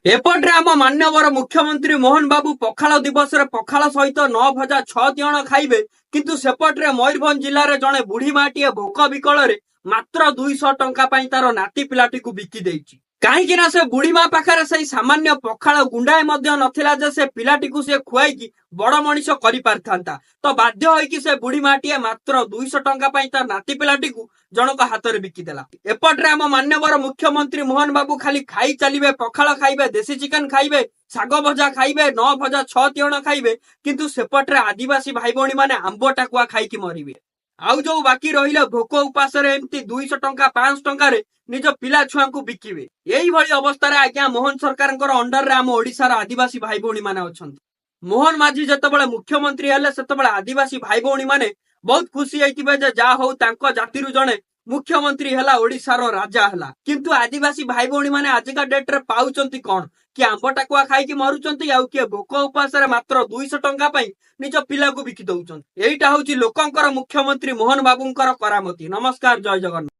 एपटे आम मान्यवर मुख्यमंत्री मोहन बाबू पखाल दिवस पखाल सहित 9 भजा 6 तिण खाइबे किंतु सेपटे मयूरभंज जिले में जड़े बुढ़ी माटीए भोक विकल मात्र 200 टंका तार नाती पिलाटी को बिकी देइछि। कहीं से बुढ़ी माँ पाखे से सामान्य पखाल गुंडाए नथिला जे से पिलाटी को से खुआई बड़ मनीष कर पारिथांता तो बाध्य होइकि से बुढ़ी माटीए मात्र 200 टंका तार नाती पिलाटी को जनक हाथ में बिकिदेला। एपटे आम मान्यवर मुख्यमंत्री मोहन बाबू खाली खाई चलिए पखाल खाइबे देसी चिकेन खाइबे शाग भजा खाइबे 9 भजा 6 तिण खाइबे किंतु सेपटे आदिवासी भाई भौणी माने आंब टाकुआ खाइकी मरिबे। आउ जो बाकी रहिले भोक उपास एमती 200 टंका 500 टंका निज पिला छुआ को बिकिबे। यही भली अवस्था आज्ञा मोहन सरकार अंडर आम ओडिशार आदिवासी भाई भौणी माने अछंती। मोहन माझी जेतेबेले मुख्यमंत्री हेले सेतेबेले आदिवासी भाई भौणी माने बहुत खुशी होइतिबे जे जा हो तांको जातिरु जणे मुख्यमंत्री हेला ओडिशार राजा हेला किंतु आदिवासी भाई भौणी माने आजिका डेट रे पाउचंती कोन कि आंब टाकुआ खाइकी मरुचंती आउ किए भोक उपास मात्र 200 टंका निज पिला को बिकी दउचंती। एइटा होची लोकंकर मुख्यमंत्री मोहन बाबूंकर करामती। नमस्कार, जय जगन्नाथ।